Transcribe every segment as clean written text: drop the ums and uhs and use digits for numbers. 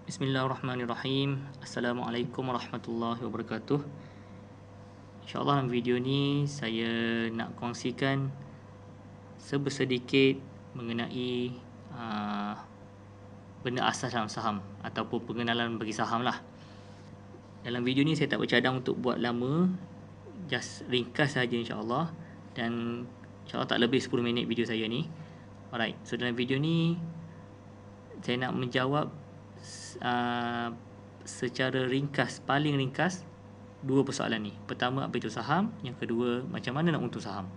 Bismillahirrahmanirrahim. Assalamualaikum warahmatullahi wabarakatuh. InsyaAllah dalam video ni saya nak kongsikan sedikit mengenai benda asas dalam saham ataupun pengenalan bagi saham lah. Dalam video ni saya tak bercadang untuk buat lama, just ringkas saja insyaAllah, dan insyaAllah tak lebih 10 minit video saya ni. Alright, so dalam video ni saya nak menjawab secara ringkas, paling ringkas, dua persoalan ni. Pertama, apa itu saham? Yang kedua, macam mana nak untung saham?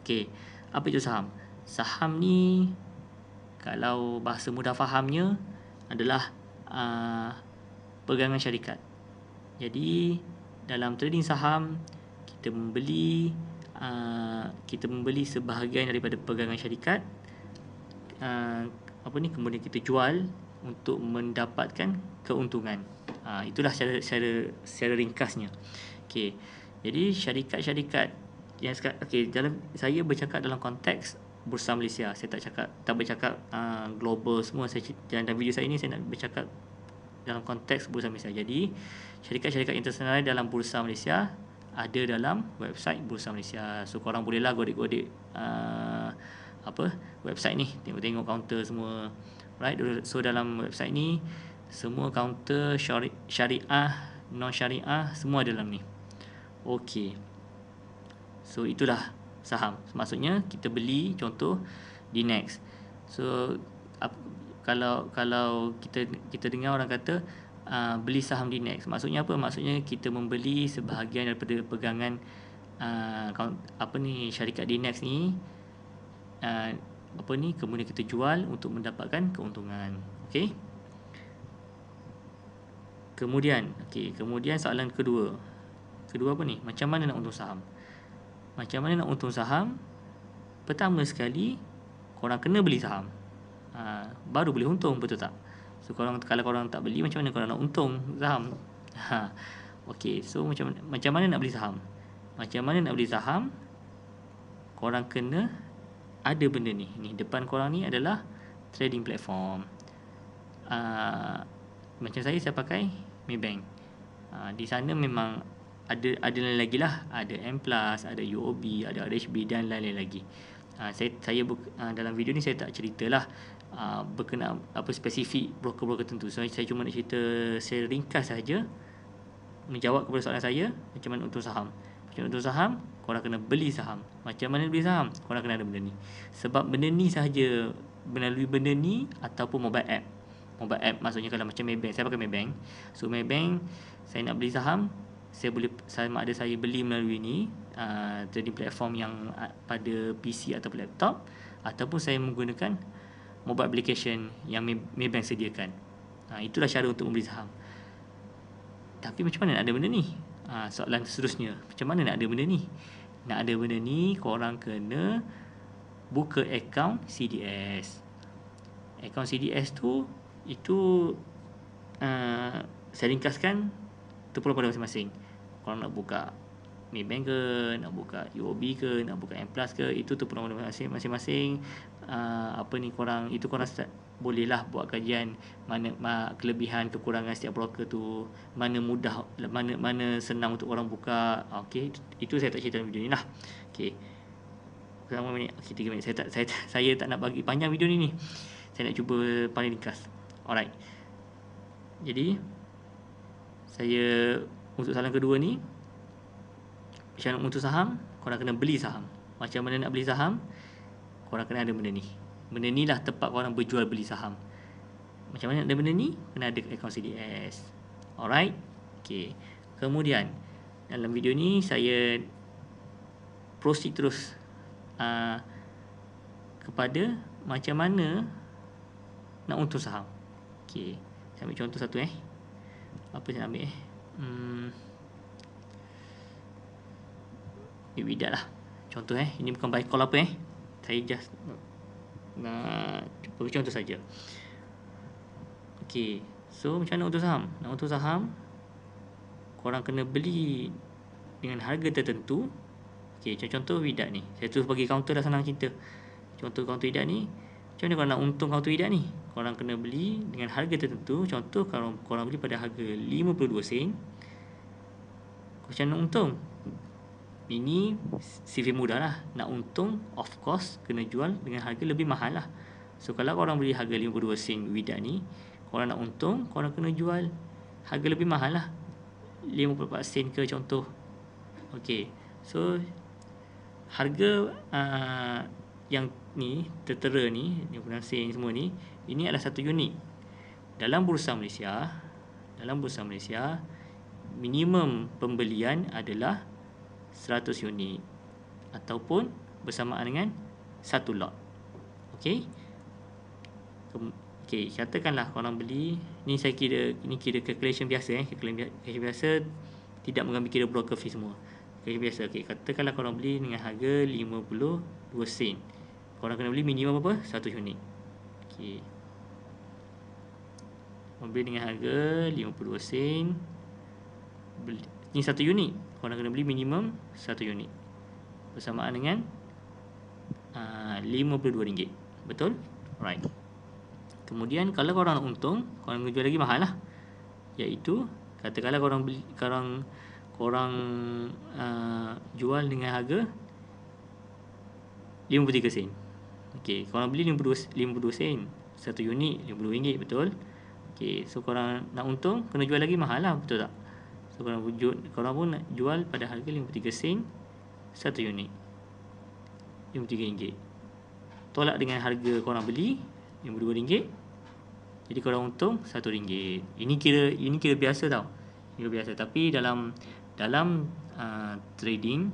Okey, apa itu saham? Saham ni, kalau bahasa mudah fahamnya, adalah pegangan syarikat. Jadi dalam trading saham, kita membeli sebahagian daripada pegangan syarikat, kemudian kita jual untuk mendapatkan keuntungan. Itulah secara ringkasnya. Okey. Jadi syarikat-syarikat yang dalam saya bercakap dalam konteks Bursa Malaysia. Saya tak bercakap global semua. Dalam video saya ni saya nak bercakap dalam konteks Bursa Malaysia. Jadi syarikat-syarikat internasional dalam Bursa Malaysia ada dalam website Bursa Malaysia. So korang bolehlah godek-godek website ni, tengok kaunter semua. Right, so dalam website ni semua kaunter syariah, non syariah semua ada dalam ni. Okey. So itulah saham. Maksudnya kita beli contoh di Next. So kalau kita dengar orang kata beli saham di Next, maksudnya apa? Maksudnya kita membeli sebahagian daripada pegangan syarikat di Next ni, kemudian kita jual untuk mendapatkan keuntungan. Okey. Kemudian soalan kedua apa ni? Macam mana nak untung saham? Macam mana nak untung saham? Pertama sekali, korang kena beli saham. Baru boleh untung, betul tak? So kalau korang tak beli, macam mana korang nak untung saham? Okey, so macam mana nak beli saham? Macam mana nak beli saham? Korang kena ada benda ni. Ni depan korang ni adalah trading platform. Macam saya pakai Maybank. Di sana memang ada lain lagi lah. Ada M+, ada UOB, ada RHB dan lain-lain lagi. Dalam video ni saya tak ceritalah berkenaan spesifik broker-broker tertentu. So saya cuma nak cerita secara ringkas saja, menjawab kepada soalan saya, macam mana untung saham. Macam mana untung saham? Korang kena beli saham. Macam mana beli saham? Korang kena ada benda ni. Sebab benda ni sahaja, melalui benda ni ataupun mobile app. Mobile app maksudnya kalau macam Maybank, saya pakai Maybank. So Maybank, saya nak beli saham, sama ada saya beli melalui ni, trading platform yang pada PC atau laptop, ataupun saya menggunakan mobile application yang Maybank sediakan. Itulah cara untuk membeli saham. Tapi macam mana nak ada benda ni? Soalan seterusnya, macam mana nak ada benda ni? Nak ada benda ni, korang kena buka akaun CDS. Akaun CDS tu, itu saya ringkaskan, terpulang pada masing-masing. Korang nak buka Maybank ke, nak buka UOB ke, nak buka M+ ke, itu terpulang pada masing-masing. Korang bolehlah buat kajian mana kelebihan kekurangan setiap broker tu, mana mudah, mana senang untuk orang buka. Okey, itu saya tak cerita dalam video ni lah. Okey. Berapa minit? Okey, 3 minit. Saya tak nak bagi panjang video ni. Saya nak cuba paling ringkas. Alright. Jadi saya untuk soalan kedua ni, macam mana untuk saham? Korang kena beli saham. Macam mana nak beli saham? Korang kena ada benda ni. Benda ni lah tempat korang berjual beli saham. Macam mana ada benda ni? Kena ada akaun CDS. Alright. Okay. Kemudian dalam video ni saya proceed terus kepada macam mana nak untung saham. Okay. Saya ambil contoh satu Apa saya ambil Widat lah contoh ini bukan buy call apa saya just nak bagi contoh saja. Okey, so macam mana untuk saham? Nak untuk saham, korang kena beli dengan harga tertentu. Okey, contoh Widat ni, saya terus bagi counter dah, senang cerita. Contoh counter Widat ni, macam mana korang nak untung counter Widat ni? korang kena beli dengan harga tertentu. Contoh kalau korang beli pada harga 52 sen, macam nak untung. Ini CV mudah lah. Nak untung, of course kena jual dengan harga lebih mahal lah. So kalau korang beli harga 52 sen Widak ni, korang nak untung, korang kena jual harga lebih mahal lah, 54 sen ke contoh. Okay, so harga yang ni tertera ni, 50 sen semua ni, ini adalah satu unit. Dalam Bursa Malaysia, minimum pembelian adalah 100 unit ataupun bersamaan dengan satu lot. Okey. Okey, katakanlah korang beli, ni saya kira, ini kira calculation biasa calculation biasa, tidak mengambil kira broker fee semua. Calculation biasa. Okey, katakanlah korang beli dengan harga 52 sen. Korang kena beli minimum apa? 1 unit. Okey. Korang beli dengan harga 52 sen. Ni 1 unit. Korang kena beli minimum 1 unit. Bersamaan dengan RM52. Betul? Right. Kemudian kalau korang nak untung, korang kena jual lagi mahal lah. Iaitu katakanlah korang beli, korang jual dengan harga 53 sen. Okey, korang beli 52 sen. 1 unit RM52, betul? Okey, so korang nak untung kena jual lagi mahal lah, betul tak? So korang pun nak jual pada harga 53 sen 1 unit, RM53. Tolak dengan harga korang beli RM52, jadi korang untung RM1. Ini kira biasa tau. Kira biasa. Tapi dalam trading,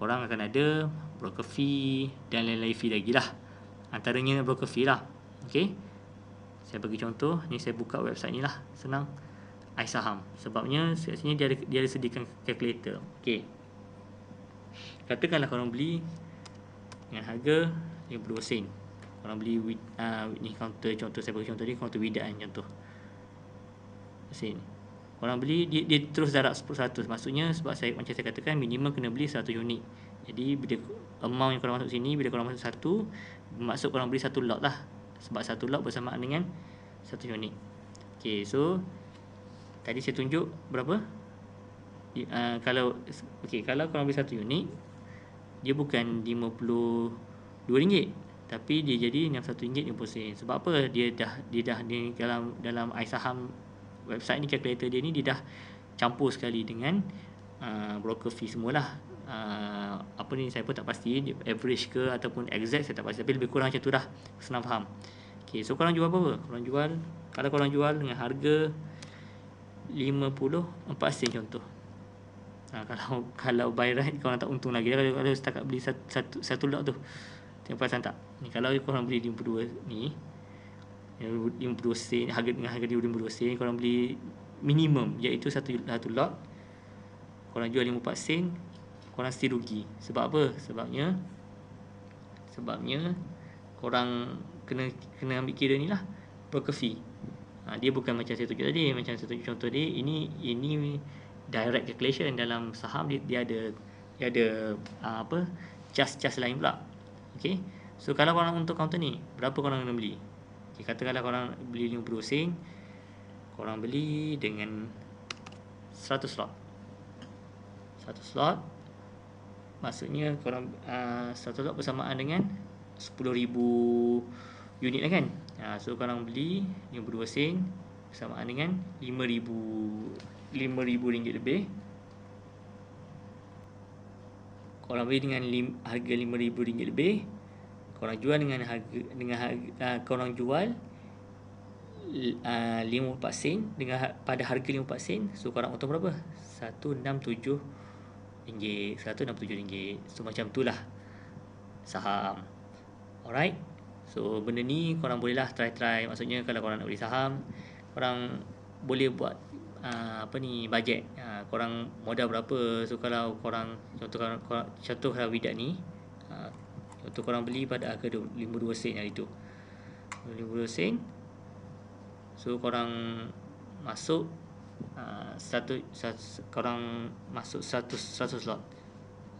korang akan ada broker fee dan lain-lain fee lagi lah. Antaranya broker fee lah. Okay, saya bagi contoh. Ni saya buka website ni lah, senang, iSaham. Sebabnya kat sini dia ada sediakan calculator. Okay, katakanlah korang beli dengan harga 52 sen. Korang beli ni counter, contoh saya bagi contoh ni counter Widak kan, contoh sen. Korang beli, dia terus darab 100. Maksudnya sebab macam saya katakan, minimum kena beli 1 unit. Jadi bila amount yang korang masuk sini, bila korang masuk 1, maksud korang beli 1 lot lah. Sebab 1 lot bersamaan dengan 1 unit. Okay, so tadi saya tunjuk berapa? Kalau korang beli 1 unit, dia bukan RM52, tapi dia jadi RM61.50. Sebab apa? Dia dah ni dalam iSaham website ni, calculator dia ni, dia dah campur sekali dengan broker fee semualah. Apa ni saya pun tak pasti, average ke ataupun exact saya tak pasti, tapi lebih kurang macam tu dah, senang faham. Okay, so korang jual apa? Kalau korang jual dengan harga 54 sen contoh. Kalau buy right, korang tak untung lagi. Kalau setakat beli satu lot tu, tengok perasan tak? Ni kalau korang beli 52 ni, 52 sen, dengan harga 52 sen, korang beli minimum, iaitu satu lot, korang jual 54 sen, korang still rugi. Sebab apa? Sebabnya korang kena ambil kira ni lah, broker fee. Dia bukan macam saya tunjuk tadi. Macam saya tunjuk contoh dia, ini direct calculation. Dalam saham dia ada cas lain pula. Okay, so kalau korang untuk counter ni, berapa korang kena beli? Okay, katakanlah korang beli 52 sen, korang beli dengan 100 slot. 100 slot maksudnya korang 100 slot bersamaan dengan 10,000 unit lah kan. So korang beli 52 sen bersamaan dengan RM5,000 lebih. Korang beli dengan harga RM5,000 lebih. Korang jual dengan harga korang jual 54 sen pada harga 54 sen. So korang untung berapa? RM167. So macam tu lah saham. Alright, so benda ni korang bolehlah try. Maksudnya kalau korang nak beli saham, korang boleh buat budget. Korang modal berapa. So kalau korang contoh kalau Widak ni, contoh korang beli pada harga 52 sen hari tu, 52 sen. So korang masuk korang masuk 100 slot.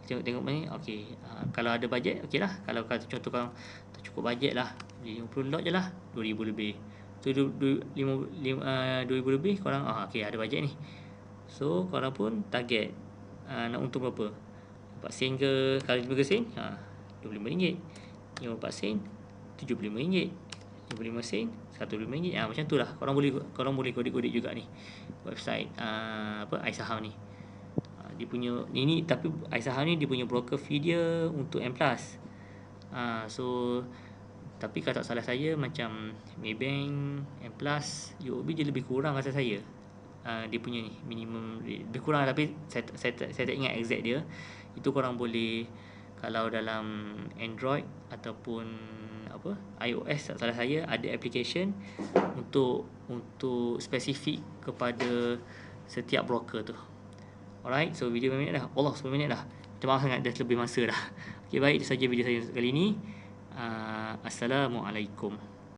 Tengok ni. Okey, kalau ada bajet, okey lah. Kalau contoh cukup bajet lah, beli 50 lot je lah, 2,000 lebih. So 2,000 lebih korang okay, ada bajet ni. So korang pun target nak untung berapa, 4 sen ke, kalau 5 sen RM25, 54 sen RM75, 55 sen RM105. Macam tu lah. Korang boleh kodik-kodik juga ni website iSaham ni. Dia punya ini, tapi iSaham ni dia punya broker fee dia untuk M+. So tapi kalau tak salah saya, macam Maybank, M+, UOB dia lebih kurang rasa saya. Dia punya ni minimum lebih kurang, tapi saya tak ingat exact dia. Itu korang boleh, kalau dalam Android ataupun iOS tak salah saya, ada application untuk spesifik kepada setiap broker tu. Alright, so video 5 minit dah. 10 minit dah. Minta maaf sangat dah lebih masa dah. Okay, baik, itu saja video saya kali ini. Assalamualaikum.